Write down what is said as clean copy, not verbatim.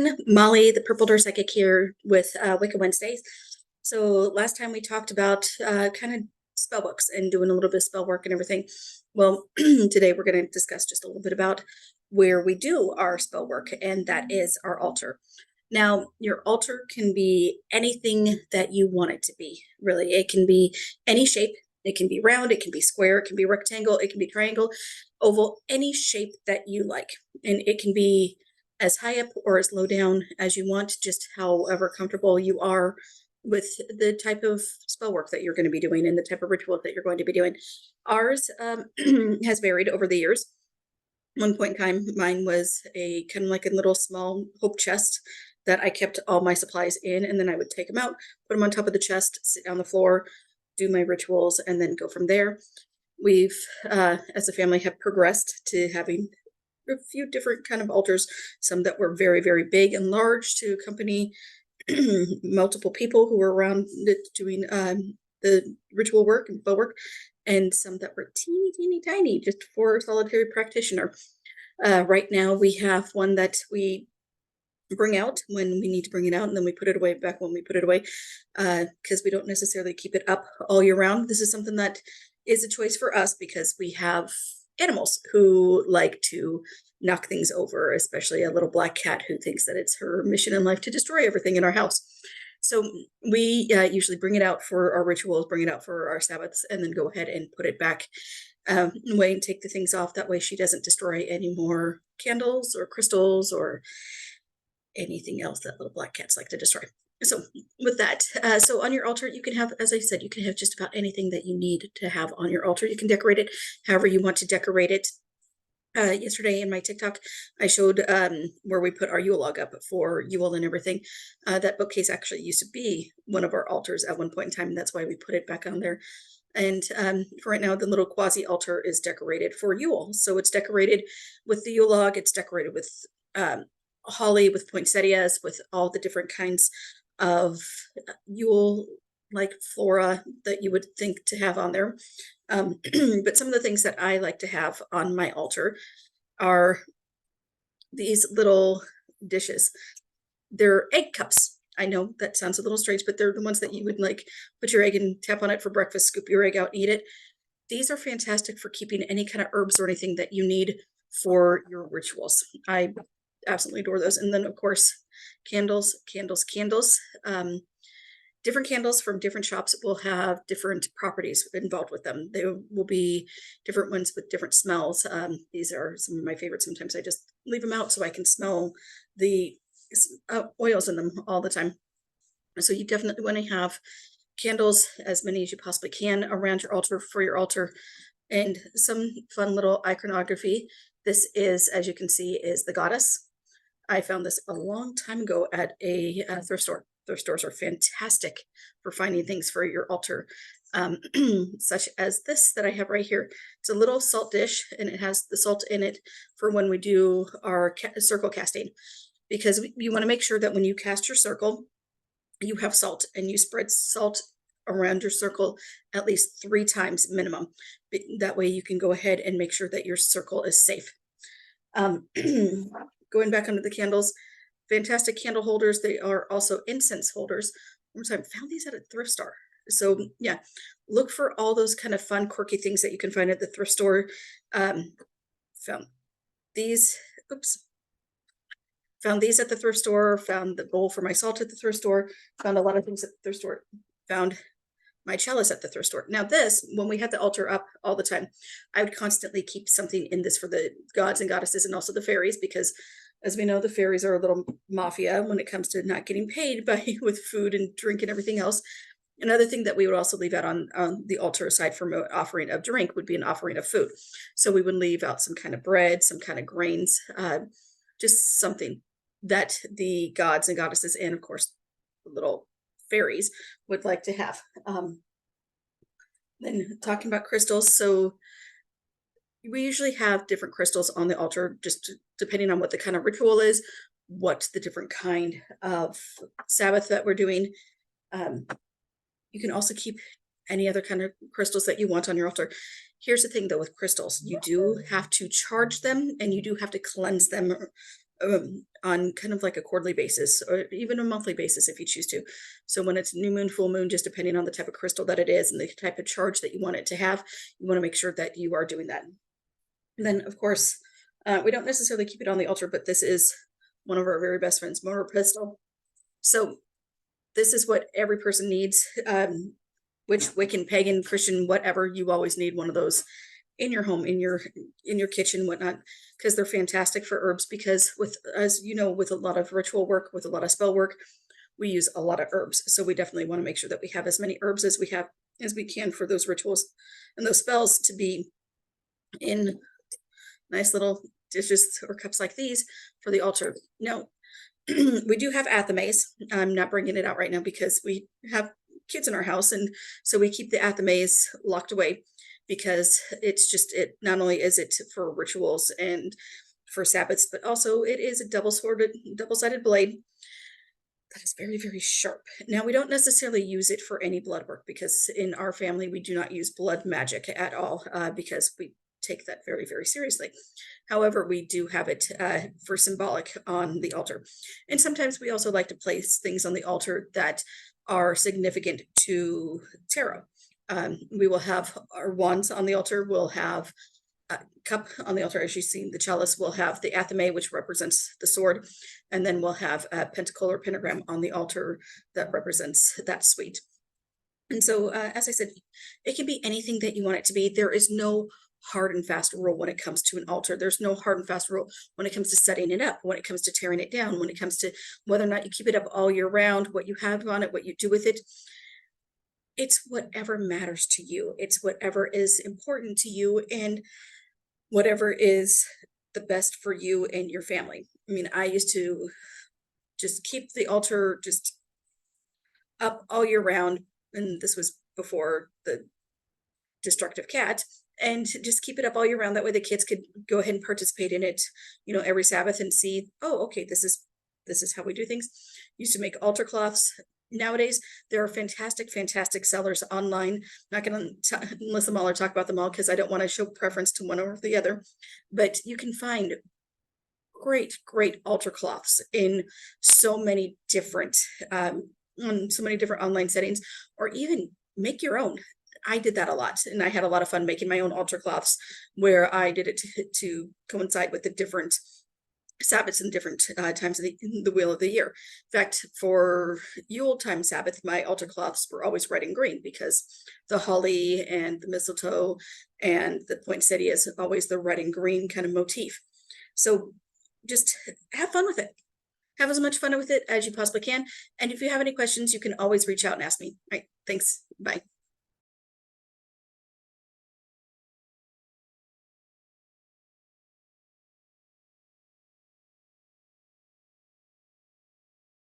everyone. Molly, the Purple Door Psychic here with Wicca Wednesdays. So last time we talked about kind of spell books and doing a little bit of spell work and everything. Well, today we're going to discuss just a little bit about where we do our spell work, and that is our altar. Now, your altar can be anything that you want it to be, really. It can be any shape. It can be round, it can be square, it can be rectangle, it can be triangle, oval, any shape that you like. And it can be as high up or as low down as you want, just however comfortable you are with the type of spell work that you're going to be doing and the type of ritual that you're going to be doing. Ours has varied over the years. One point in time, mine was a kind of like a little small hope chest that I kept all my supplies in, and then I would take them out, put them on top of the chest, sit on the floor, do my rituals, and then go from there. We've, as a family, have progressed to having a few different kind of altars, some that were very, very big and large to accompany multiple people who were around doing the ritual work and spell work, and some that were teeny, teeny, tiny, just for a solitary practitioner. Right now, we have one that we bring out when we need to bring it out, and then we put it away back when we put it away, because we don't necessarily keep it up all year round. This is something that is a choice for us because we have animals who like to knock things over, especially a little black cat who thinks that it's her mission in life to destroy everything in our house. So we usually bring it out for our rituals, bring it out for our Sabbaths, and then go ahead and put it back away and take the things off. That way she doesn't destroy any more candles or crystals or anything else that little black cats like to destroy. So with that, so on your altar, you can have, as I said, you can have just about anything that you need to have on your altar. You can decorate it however you want to decorate it. Yesterday in my TikTok, I showed where we put our Yule log up for Yule and everything. That bookcase actually used to be one of our altars at one point in time, and that's why we put it back on there. And for right now, the little quasi altar is decorated for Yule. So it's decorated with the Yule log, it's decorated with holly, with poinsettias, with all the different kinds of Yule like flora that you would think to have on there. But some of the things that I like to have on my altar are these little dishes. They're egg cups. I know that sounds a little strange, but they're the ones that you would like put your egg and tap on it for breakfast, scoop your egg out, eat it. These are fantastic for keeping any kind of herbs or anything that you need for your rituals. I absolutely adore those. And then of course, candles. Different candles from different shops will have different properties involved with them. They will be different ones with different smells. These are some of my favorites. Sometimes I just leave them out so I can smell the oils in them all the time. So you definitely want to have candles, as many as you possibly can, around your altar, for your altar. And some fun little iconography. This is, as you can see, is the goddess. I found this a long time ago at a thrift store. Thrift stores are fantastic for finding things for your altar, such as this that I have right here. It's a little salt dish, and it has the salt in it for when we do our circle casting, because you want to make sure that when you cast your circle, you have salt, and you spread salt around your circle at least 3 times minimum. That way you can go ahead and make sure that your circle is safe. Going back under the candles, fantastic candle holders. They are also incense holders. I found these at a thrift store. So yeah, look for all those kind of fun, quirky things that you can find at the thrift store. Found these, found these at the thrift store, found the bowl for my salt at the thrift store, found a lot of things at the thrift store, found my chalice at the thrift store. Now this, when we had the altar up all the time, I would constantly keep something in this for the gods and goddesses and also the fairies, because as we know, the fairies are a little mafia when it comes to not getting paid by with food and drink and everything else. Another thing that we would also leave out on the altar, aside from an offering of drink, would be an offering of food. So we would leave out some kind of bread, some kind of grains, just something that the gods and goddesses, and of course, the little fairies, would like to have. Then talking about crystals, so we usually have different crystals on the altar, just depending on what the kind of ritual is, what the different kind of Sabbath that we're doing. You can also keep any other kind of crystals that you want on your altar. Here's the thing though with crystals, you do have to charge them and you do have to cleanse them on kind of like a quarterly basis or even a monthly basis if you choose to. So when it's new moon, full moon, just depending on the type of crystal that it is and the type of charge that you want it to have, you want to make sure that you are doing that. And then, of course, we don't necessarily keep it on the altar, but this is one of our very best friends, mortar pestle. So this is what every person needs, which Wiccan, pagan, Christian, whatever, you always need one of those in your home, in your kitchen, whatnot, because they're fantastic for herbs. Because with, as you know, with a lot of ritual work, with a lot of spell work, we use a lot of herbs. So we definitely want to make sure that we have as many herbs as we can for those rituals and those spells to be in nice little dishes or cups like these for the altar. Now, we do have athames. I'm not bringing it out right now because we have kids in our house, and so we keep the athames locked away because it's just, it not only is it for rituals and for Sabbaths, but also it is a double-sided blade that is very, very sharp. Now, we don't necessarily use it for any blood work because in our family we do not use blood magic at all, because we take that very, very seriously. However, we do have it for symbolic on the altar. And sometimes we also like to place things on the altar that are significant to tarot. We will have our wands on the altar. We'll have a cup on the altar. As you've seen, the chalice will have the athame, which represents the sword. And then we'll have a pentacle or pentagram on the altar that represents that suite. And so, as I said, it can be anything that you want it to be. There is no hard and fast rule when it comes to an altar. There's no hard and fast rule when it comes to setting it up, when it comes to tearing it down, when it comes to whether or not you keep it up all year round, what you have on it, what you do with it. It's whatever matters to you. It's whatever is important to you and whatever is the best for you and your family. I mean, I used to just keep the altar just up all year round, and this was before the destructive cat, and just keep it up all year round. That way the kids could go ahead and participate in it, every Sabbath and see, oh, okay, this is how we do things. Used to make altar cloths. Nowadays, there are fantastic, fantastic sellers online. Not going to list them all or talk about them all because I don't want to show preference to one over the other. But you can find great, great altar cloths in so many different, on so many different online settings, or even make your own. I did that a lot, and I had a lot of fun making my own altar cloths where I did it to coincide with the different Sabbaths and different times of the wheel of the year. In fact, for Yule time Sabbath, my altar cloths were always red and green because the holly and the mistletoe and the poinsettia is always the red and green kind of motif. So just have fun with it. Have as much fun with it as you possibly can. And if you have any questions, you can always reach out and ask me. All right, thanks. Bye.